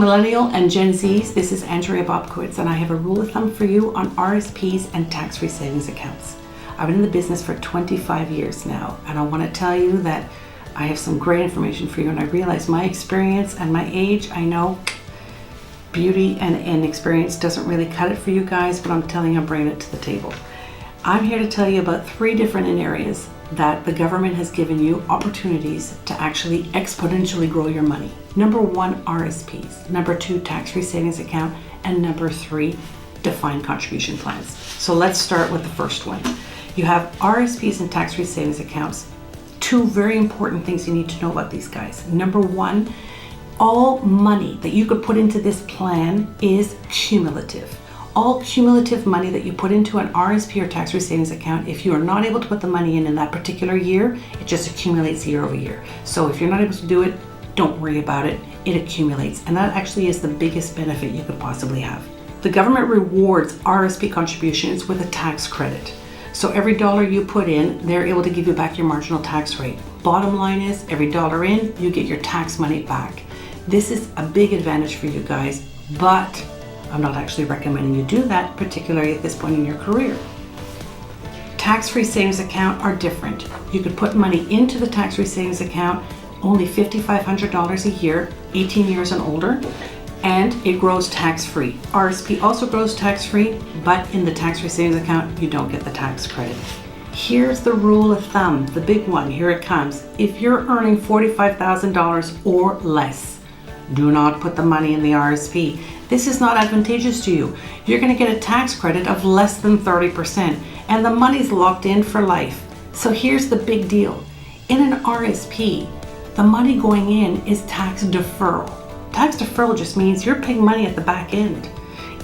Millennial and Gen Zs, this is Andrea Bobkowicz, and I have a rule of thumb for you on RSPs and tax-free savings accounts. I've been in the business for 25 years now, and I want to tell you that I have some great information for you, and I realize my experience and my age, I know beauty and experience doesn't really cut it for you guys, but I'm telling you, I'm bringing it to the table. I'm here to tell you about 3 different areas that the government has given you opportunities to actually exponentially grow your money. Number 1, RSPs. Number 2, tax-free savings account. And number 3, defined contribution plans. So let's start with the first one. You have RSPs and tax-free savings accounts. 2 very important things you need to know about these guys. Number 1, all money that you could put into this plan is cumulative. All cumulative money that you put into an RSP or tax-free savings account, if you are not able to put the money in that particular year, it just accumulates year over year. So if you're not able to do it, don't worry about it. It accumulates. And that actually is the biggest benefit you could possibly have. The government rewards RSP contributions with a tax credit. So every dollar you put in, they're able to give you back your marginal tax rate. Bottom line is, every dollar in, you get your tax money back. This is a big advantage for you guys, but I'm not actually recommending you do that, particularly at this point in your career. Tax-free savings account are different. You could put money into the tax-free savings account, only $5,500 a year, 18 years and older, and it grows tax-free. RSP also grows tax-free, but in the tax-free savings account, you don't get the tax credit. Here's the rule of thumb, the big one, here it comes. If you're earning $45,000 or less, do not put the money in the RSP. This is not advantageous to you. You're going to get a tax credit of less than 30%, and the money's locked in for life. So here's the big deal. In an RSP, the money going in is tax deferral. Tax deferral just means you're paying money at the back end.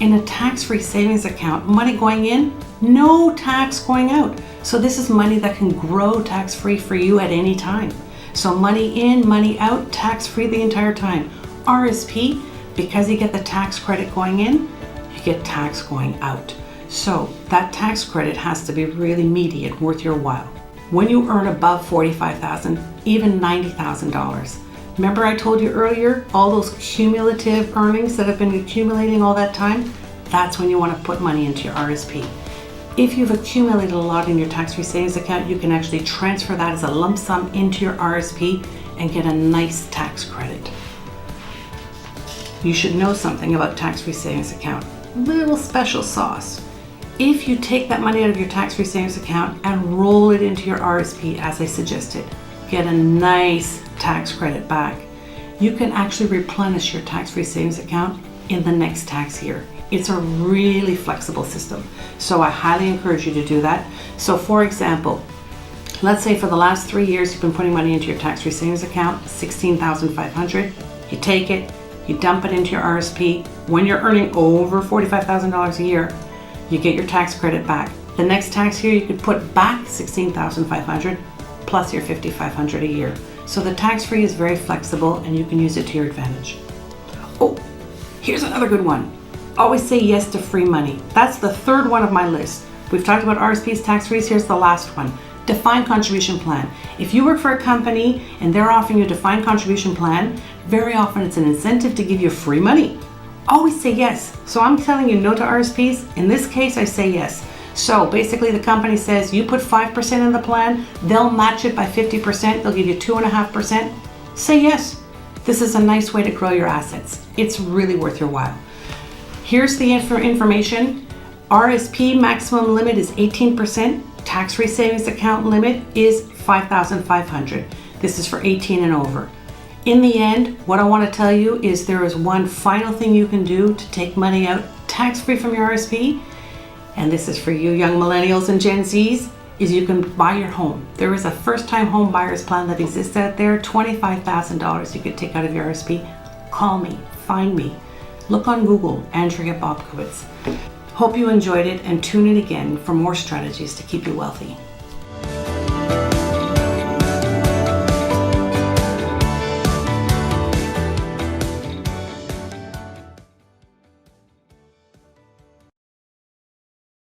In a tax-free savings account, money going in, no tax going out. So this is money that can grow tax-free for you at any time. So money in, money out, tax-free the entire time. RSP, because you get the tax credit going in, you get tax going out. So that tax credit has to be really meaty and worth your while. When you earn above $45,000, even $90,000, remember I told you earlier, all those cumulative earnings that have been accumulating all that time, that's when you want to put money into your RSP. If you've accumulated a lot in your tax-free savings account, you can actually transfer that as a lump sum into your RSP and get a nice tax credit. You should know something about tax-free savings account. Little special sauce. If you take that money out of your tax-free savings account and roll it into your RSP, as I suggested, get a nice tax credit back, you can actually replenish your tax-free savings account in the next tax year. It's a really flexible system. So I highly encourage you to do that. So for example, let's say for the last 3 years, you've been putting money into your tax-free savings account, $16,500. You take it, you dump it into your RSP. When you're earning over $45,000 a year, you get your tax credit back. The next tax year, you could put back $16,500 plus your $5,500 a year. So the tax-free is very flexible and you can use it to your advantage. Oh, here's another good one. Always say yes to free money. That's the 3rd one of my list. We've talked about RSPs, tax-frees. Here's the last one. Defined contribution plan. If you work for a company and they're offering you a defined contribution plan, very often it's an incentive to give you free money. Always say yes. So I'm telling you no to RSPs. In this case, I say yes. So basically the company says you put 5% in the plan, they'll match it by 50%, they'll give you 2.5%. Say yes. This is a nice way to grow your assets. It's really worth your while. Here's the information. RSP maximum limit is 18%. Tax-free savings account limit is $5,500. This is for 18 and over. In the end, what I want to tell you is there is one final thing you can do to take money out tax-free from your RSP, and this is for you young millennials and Gen Zs, is you can buy your home. There is a first-time home buyers plan that exists out there, $25,000 you could take out of your RSP. Call me, find me. Look on Google, Andrea Bobkowicz. Hope you enjoyed it and tune in again for more strategies to keep you wealthy.